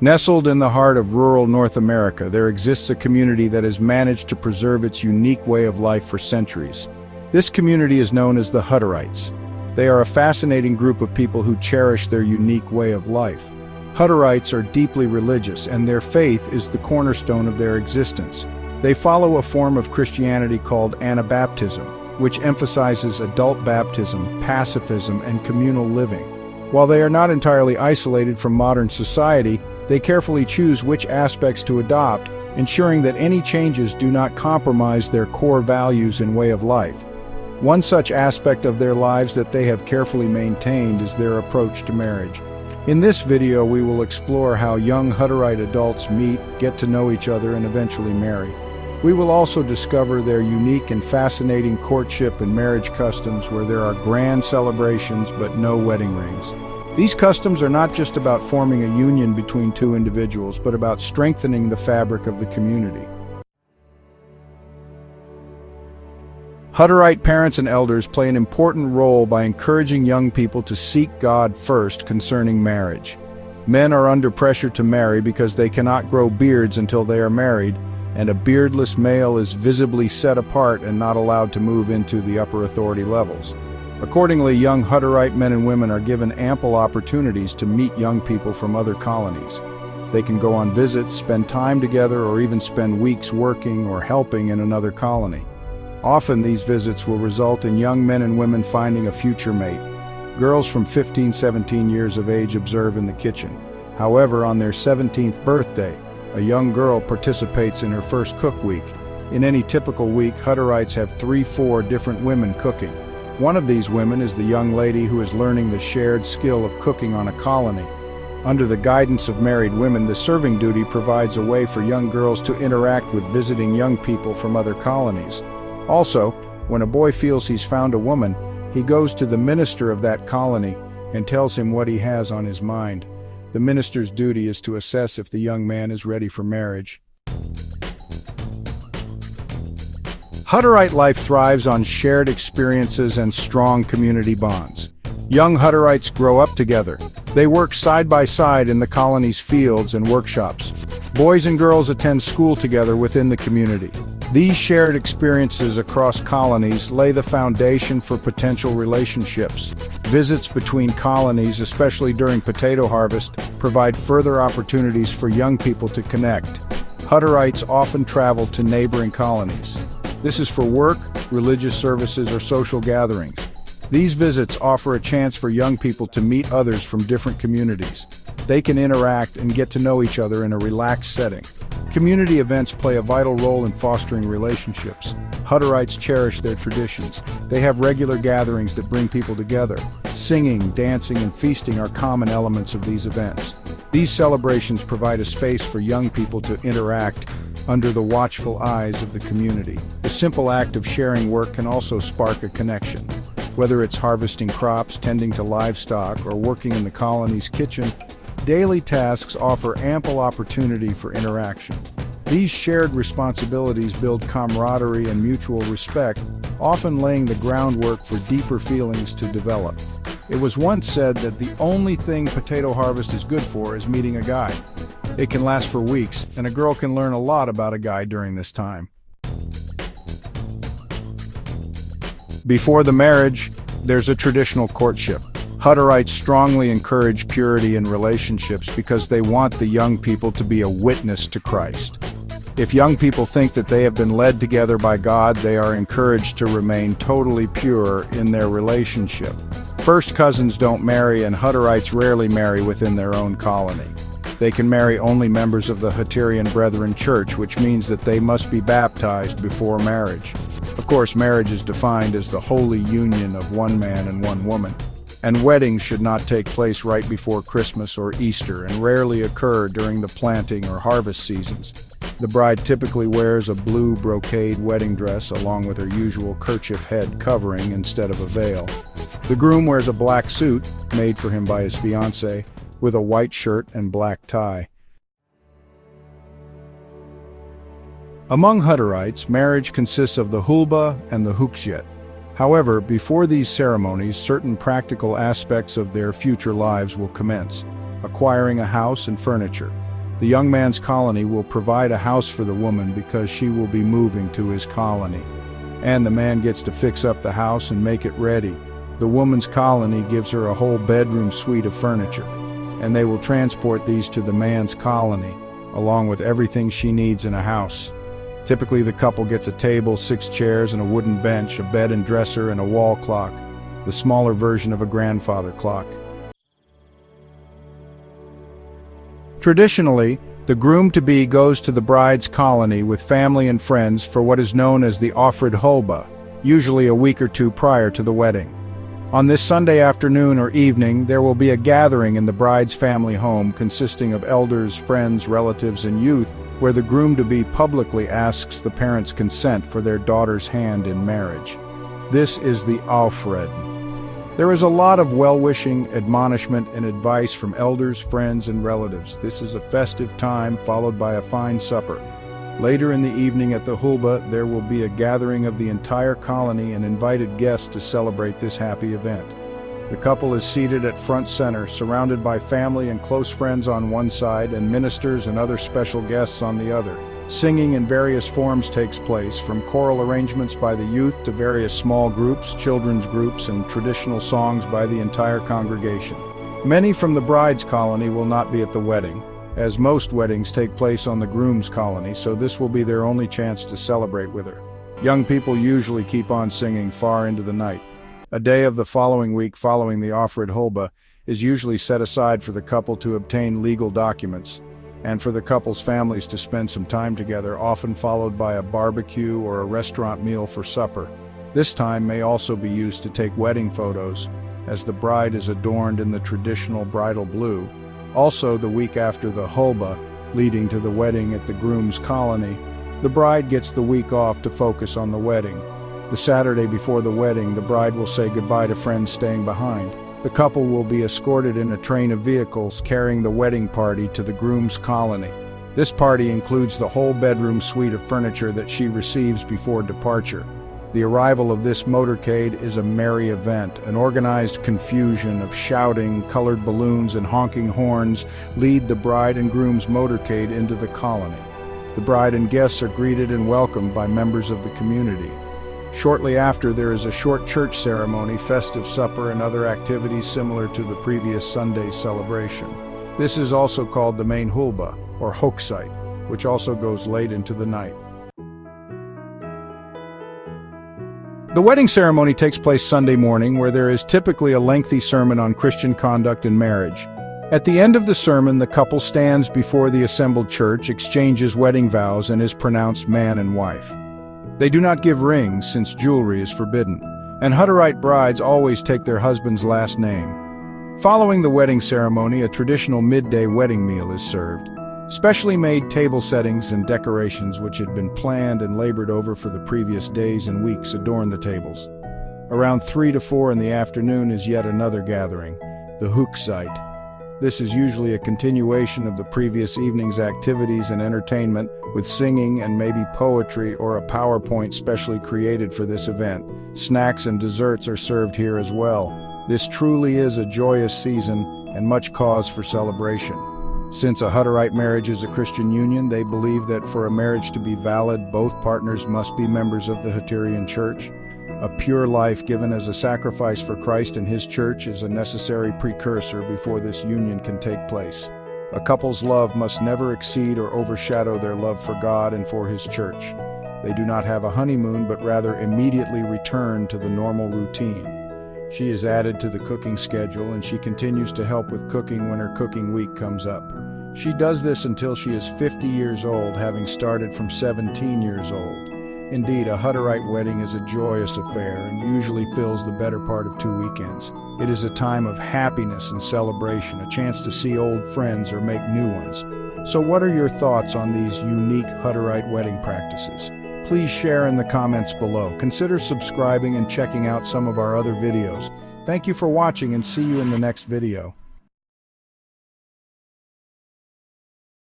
Nestled in the heart of rural North America, there exists a community that has managed to preserve its unique way of life for centuries. This community is known as the Hutterites. They are a fascinating group of people who cherish their unique way of life. Hutterites are deeply religious, and their faith is the cornerstone of their existence. They follow a form of Christianity called Anabaptism, which emphasizes adult baptism, pacifism, and communal living. While they are not entirely isolated from modern society, they carefully choose which aspects to adopt, ensuring that any changes do not compromise their core values and way of life. One such aspect of their lives that they have carefully maintained is their approach to marriage. In this video, we will explore how young Hutterite adults meet, get to know each other, and eventually marry. We will also discover their unique and fascinating courtship and marriage customs, where there are grand celebrations but no wedding rings. These customs are not just about forming a union between two individuals, but about strengthening the fabric of the community. Hutterite parents and elders play an important role by encouraging young people to seek God first concerning marriage. Men are under pressure to marry because they cannot grow beards until they are married, and a beardless male is visibly set apart and not allowed to move into the upper authority levels. Accordingly, young Hutterite men and women are given ample opportunities to meet young people from other colonies. They can go on visits, spend time together, or even spend weeks working or helping in another colony. Often these visits will result in young men and women finding a future mate. Girls from 15-17 years of age observe in the kitchen. However, on their 17th birthday, a young girl participates in her first cook week. In any typical week, Hutterites have 3-4 different women cooking. One of these women is the young lady who is learning the shared skill of cooking on a colony. Under the guidance of married women, the serving duty provides a way for young girls to interact with visiting young people from other colonies. Also, when a boy feels he's found a woman, he goes to the minister of that colony and tells him what he has on his mind. The minister's duty is to assess if the young man is ready for marriage. Hutterite life thrives on shared experiences and strong community bonds. Young Hutterites grow up together. They work side by side in the colony's fields and workshops. Boys and girls attend school together within the community. These shared experiences across colonies lay the foundation for potential relationships. Visits between colonies, especially during potato harvest, provide further opportunities for young people to connect. Hutterites often travel to neighboring colonies. This is for work, religious services, or social gatherings. These visits offer a chance for young people to meet others from different communities. They can interact and get to know each other in a relaxed setting. Community events play a vital role in fostering relationships. Hutterites cherish their traditions. They have regular gatherings that bring people together. Singing, dancing, and feasting are common elements of these events. These celebrations provide a space for young people to interact under the watchful eyes of the community. The simple act of sharing work can also spark a connection. Whether it's harvesting crops, tending to livestock, or working in the colony's kitchen, daily tasks offer ample opportunity for interaction. These shared responsibilities build camaraderie and mutual respect, often laying the groundwork for deeper feelings to develop. It was once said that the only thing potato harvest is good for is meeting a guy. It can last for weeks, and a girl can learn a lot about a guy during this time. Before the marriage, there's a traditional courtship. Hutterites strongly encourage purity in relationships because they want the young people to be a witness to Christ. If young people think that they have been led together by God, they are encouraged to remain totally pure in their relationship. First cousins don't marry, and Hutterites rarely marry within their own colony. They can marry only members of the Hutterian Brethren Church, which means that they must be baptized before marriage. Of course, marriage is defined as the holy union of one man and one woman. And weddings should not take place right before Christmas or Easter, and rarely occur during the planting or harvest seasons. The bride typically wears a blue brocade wedding dress along with her usual kerchief head covering instead of a veil. The groom wears a black suit, made for him by his fiancée, with a white shirt and black tie. Among Hutterites, marriage consists of the Hulba and the Huchziet. However, before these ceremonies, certain practical aspects of their future lives will commence: acquiring a house and furniture. The young man's colony will provide a house for the woman because she will be moving to his colony. And the man gets to fix up the house and make it ready. The woman's colony gives her a whole bedroom suite of furniture, and they will transport these to the man's colony, along with everything she needs in a house. Typically, the couple gets a table, 6 chairs, and a wooden bench, a bed and dresser, and a wall clock, the smaller version of a grandfather clock. Traditionally, the groom-to-be goes to the bride's colony with family and friends for what is known as the offered Hulba, usually a week or 2 prior to the wedding. On this Sunday afternoon or evening, there will be a gathering in the bride's family home consisting of elders, friends, relatives, and youth, where the groom-to-be publicly asks the parents' consent for their daughter's hand in marriage. This is the Aufred. There is a lot of well-wishing, admonishment, and advice from elders, friends, and relatives. This is a festive time followed by a fine supper. Later in the evening at the Hulba, there will be a gathering of the entire colony and invited guests to celebrate this happy event. The couple is seated at front center, surrounded by family and close friends on one side and ministers and other special guests on the other. Singing in various forms takes place, from choral arrangements by the youth to various small groups, children's groups, and traditional songs by the entire congregation. Many from the bride's colony will not be at the wedding, as most weddings take place on the groom's colony, so this will be their only chance to celebrate with her. Young people usually keep on singing far into the night. A day of the following week following the offered Hulba is usually set aside for the couple to obtain legal documents, and for the couple's families to spend some time together, often followed by a barbecue or a restaurant meal for supper. This time may also be used to take wedding photos, as the bride is adorned in the traditional bridal blue. Also, the week after the Hulba, leading to the wedding at the groom's colony, the bride gets the week off to focus on the wedding. The Saturday before the wedding, the bride will say goodbye to friends staying behind. The couple will be escorted in a train of vehicles carrying the wedding party to the groom's colony. This party includes the whole bedroom suite of furniture that she receives before departure. The arrival of this motorcade is a merry event. An organized confusion of shouting, colored balloons, and honking horns lead the bride and groom's motorcade into the colony. The bride and guests are greeted and welcomed by members of the community. Shortly after, there is a short church ceremony, festive supper, and other activities similar to the previous Sunday's celebration. This is also called the main Hulba, or Huchzeit, which also goes late into the night. The wedding ceremony takes place Sunday morning, where there is typically a lengthy sermon on Christian conduct and marriage. At the end of the sermon, the couple stands before the assembled church, exchanges wedding vows, and is pronounced man and wife. They do not give rings, since jewelry is forbidden, and Hutterite brides always take their husband's last name. Following the wedding ceremony, a traditional midday wedding meal is served. Specially made table settings and decorations which had been planned and labored over for the previous days and weeks adorn the tables. Around 3 to 4 in the afternoon is yet another gathering, the Huchzeit. This is usually a continuation of the previous evening's activities and entertainment, with singing and maybe poetry or a PowerPoint specially created for this event. Snacks and desserts are served here as well. This truly is a joyous season and much cause for celebration. Since a Hutterite marriage is a Christian union, they believe that for a marriage to be valid, both partners must be members of the Hutterian Church. A pure life given as a sacrifice for Christ and His Church is a necessary precursor before this union can take place. A couple's love must never exceed or overshadow their love for God and for His Church. They do not have a honeymoon, but rather immediately return to the normal routine. She is added to the cooking schedule, and she continues to help with cooking when her cooking week comes up. She does this until she is 50 years old, having started from 17 years old. Indeed, a Hutterite wedding is a joyous affair and usually fills the better part of 2 weekends. It is a time of happiness and celebration, a chance to see old friends or make new ones. So what are your thoughts on these unique Hutterite wedding practices? Please share in the comments below. Consider subscribing and checking out some of our other videos. Thank you for watching, and see you in the next video.